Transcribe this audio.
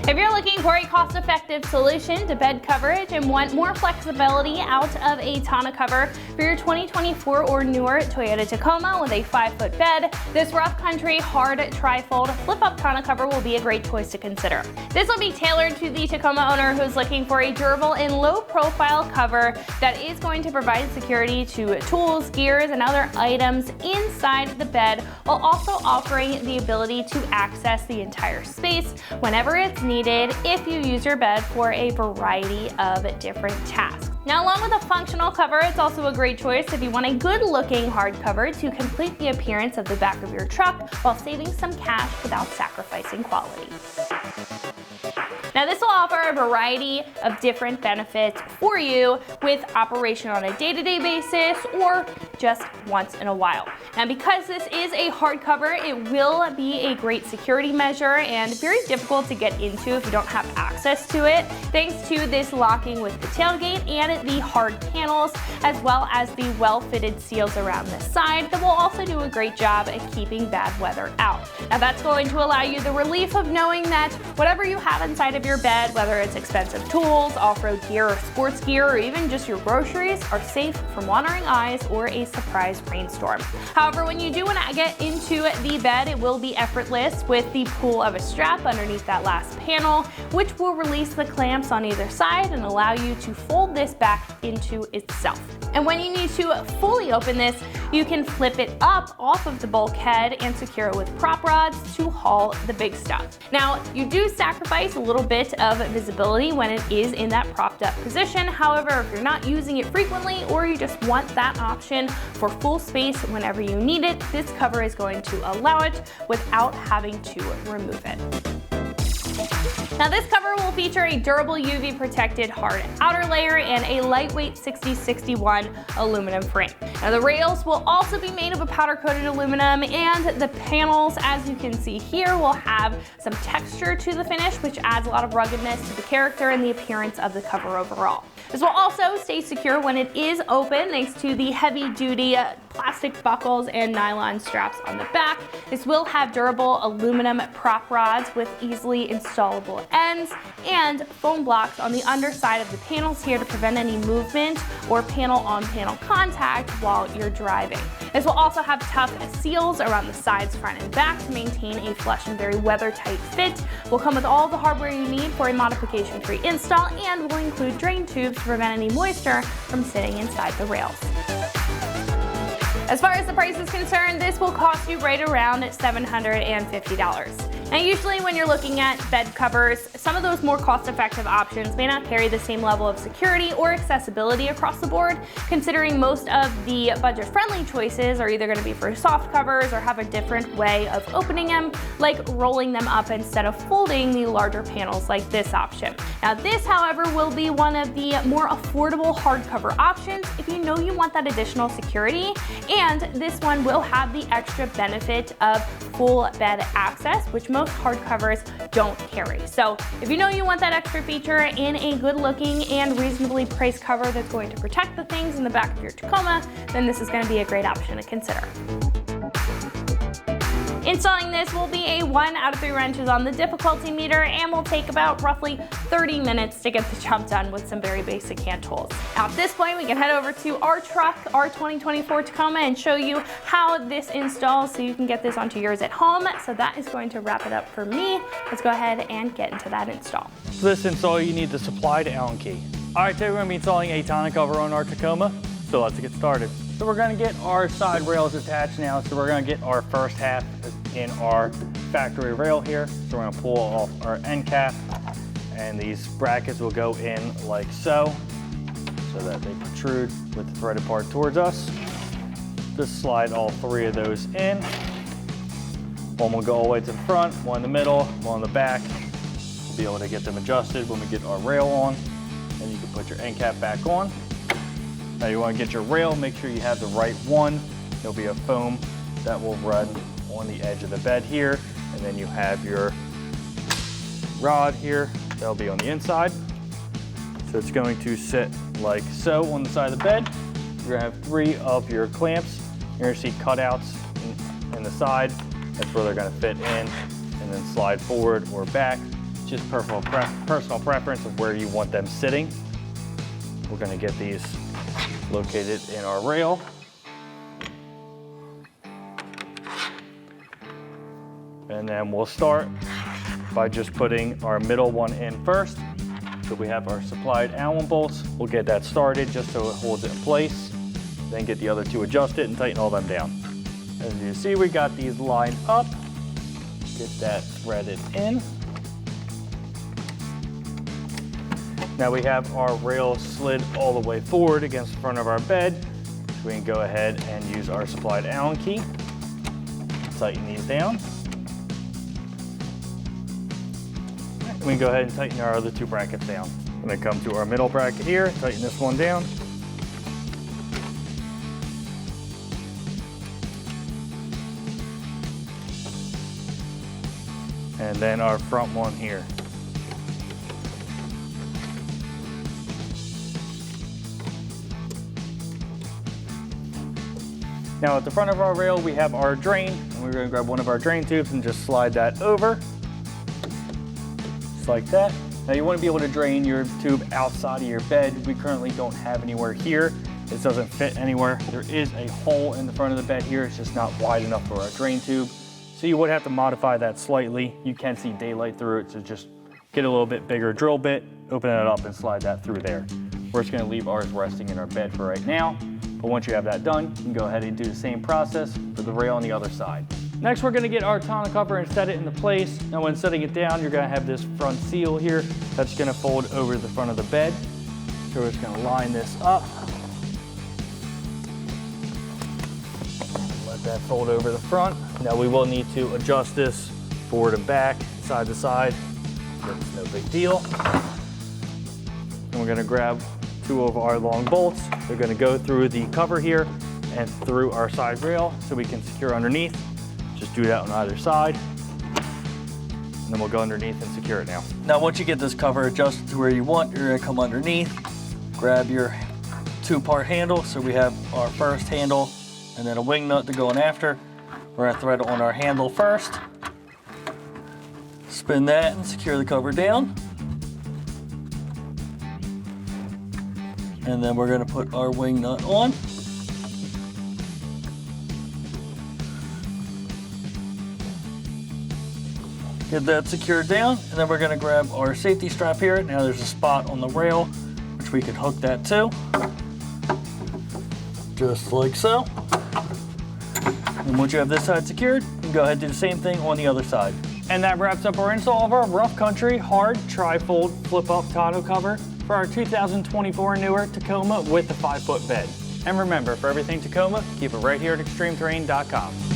If you're looking for a cost-effective solution to bed coverage and want more flexibility out of a tonneau cover for your 2024 or newer Toyota Tacoma with a 5-foot bed, this rough country hard trifold flip-up tonneau cover will be a great choice to consider. This will be tailored to the Tacoma owner who's looking for a durable and low-profile cover that is going to provide security to tools, gears, and other items inside the bed, while also offering the ability to access the entire space whenever it's needed if you use your bed for a variety of different tasks. Now, along with a functional cover, it's also a great choice if you want a good-looking hardcover to complete the appearance of the back of your truck while saving some cash without sacrificing quality. Now, this will offer a variety of different benefits for you with operation on a day-to-day basis or just once in a while. Now, because this is a hardcover, it will be a great security measure and very difficult to get into if you don't have access to it, thanks to this locking with the tailgate and the hard panels, as well as the well-fitted seals around the side that will also do a great job at keeping bad weather out. Now, that's going to allow you the relief of knowing that whatever you have inside of your bed, whether it's expensive tools, off-road gear, or sports gear, or even just your groceries, are safe from wandering eyes or a surprise rainstorm. However, when you do want to get into the bed, it will be effortless with the pull of a strap underneath that last panel, which will release the clamps on either side and allow you to fold this back into itself. And when you need to fully open this, you can flip it up off of the bulkhead and secure it with prop rods to haul the big stuff. Now, you do sacrifice a little bit of visibility when it is in that propped up position. However, if you're not using it frequently or you just want that option for full space whenever you need it, this cover is going to allow it without having to remove it. Now, this cover will feature a durable UV protected hard outer layer and a lightweight 6061 aluminum frame. Now, the rails will also be made of a powder coated aluminum, and the panels, as you can see here, will have some texture to the finish, which adds a lot of ruggedness to the character and the appearance of the cover overall. This will also stay secure when it is open thanks to the heavy duty plastic buckles and nylon straps on the back. This will have durable aluminum prop rods with easily installable ends and foam blocks on the underside of the panels here to prevent any movement or panel-on-panel contact while you're driving. This will also have tough seals around the sides, front, and back to maintain a flush and very weather-tight fit. Will come with all the hardware you need for a modification-free install and will include drain tubes to prevent any moisture from sitting inside the rails. As far as the price is concerned, this will cost you right around $750. Now, usually when you're looking at bed covers, some of those more cost-effective options may not carry the same level of security or accessibility across the board, considering most of the budget-friendly choices are either going to be for soft covers or have a different way of opening them, like rolling them up instead of folding the larger panels like this option. Now, this, however, will be one of the more affordable hardcover options if you know you want that additional security, and this one will have the extra benefit of full bed access, which most hardcovers don't carry. So if you know you want that extra feature in a good looking and reasonably priced cover that's going to protect the things in the back of your Tacoma, then this is going to be a great option to consider. Installing this will be a 1 out of 3 wrenches on the difficulty meter and will take about roughly 30 minutes to get the job done with some very basic hand tools. Now, at this point, we can head over to our truck, our 2024 Tacoma, and show you how this installs so you can get this onto yours at home. So that is going to wrap it up for me. Let's go ahead and get into that install. For this install, you need the supplied Allen key. All right, today we're going to be installing a tonneau cover on our Tacoma, so let's get started. So we're going to get our side rails attached now. So we're going to get our first half in our factory rail here. So we're going to pull off our end cap, and these brackets will go in like so that they protrude with the threaded part towards us. Just slide all 3 of those in. One will go all the way to the front, one in the middle, one in the back. We'll be able to get them adjusted when we get our rail on. And you can put your end cap back on. Now you want to get your rail, make sure you have the right one. There'll be a foam that will run on the edge of the bed here, and then you have your rod here that'll be on the inside. So it's going to sit like so on the side of the bed. You're going to have 3 of your clamps. You're going to see cutouts in the side. That's where they're going to fit in and then slide forward or back just personal preference of where you want them sitting. We're gonna get these located in our rail. And then we'll start by just putting our middle one in first. So we have our supplied Allen bolts. We'll get that started just so it holds it in place. Then get the other two adjusted and tighten all them down. As you see, we got these lined up. Get that threaded in. Now we have our rail slid all the way forward against the front of our bed. We can go ahead and use our supplied Allen key. Tighten these down. We can go ahead and tighten our other two brackets down. I'm gonna come to our middle bracket here, tighten this one down. And then our front one here. Now at the front of our rail, we have our drain, and we're gonna grab one of our drain tubes and just slide that over. Like that. Now you want to be able to drain your tube outside of your bed. We currently don't have anywhere here. This doesn't fit anywhere. There is a hole in the front of the bed here. It's just not wide enough for our drain tube. So you would have to modify that slightly. You can see daylight through it, so just get a little bit bigger drill bit, open it up and slide that through there. We're just gonna leave ours resting in our bed for right now. But once you have that done, you can go ahead and do the same process for the rail on the other side. Next, we're gonna get our tonneau cover and set it into place. Now when setting it down, you're gonna have this front seal here that's gonna fold over the front of the bed. So we're just gonna line this up. Let that fold over the front. Now we will need to adjust this forward and back, side to side. That's no big deal. And we're gonna grab two of our long bolts. They're gonna go through the cover here and through our side rail so we can secure underneath. Just do that on either side, and then we'll go underneath and secure it now. Now, once you get this cover adjusted to where you want, you're gonna come underneath, grab your two-part handle. So we have our first handle and then a wing nut to go in after. We're gonna thread on our handle first, spin that and secure the cover down. And then we're gonna put our wing nut on. Get that secured down, and then we're gonna grab our safety strap here. Now there's a spot on the rail, which we can hook that to. Just like so. And once you have this side secured, you can go ahead and do the same thing on the other side. And that wraps up our install of our Rough Country Hard Tri-Fold Flip-Up Tonneau Cover for our 2024 newer Tacoma with the 5-foot bed. And remember, for everything Tacoma, keep it right here at extremeterrain.com.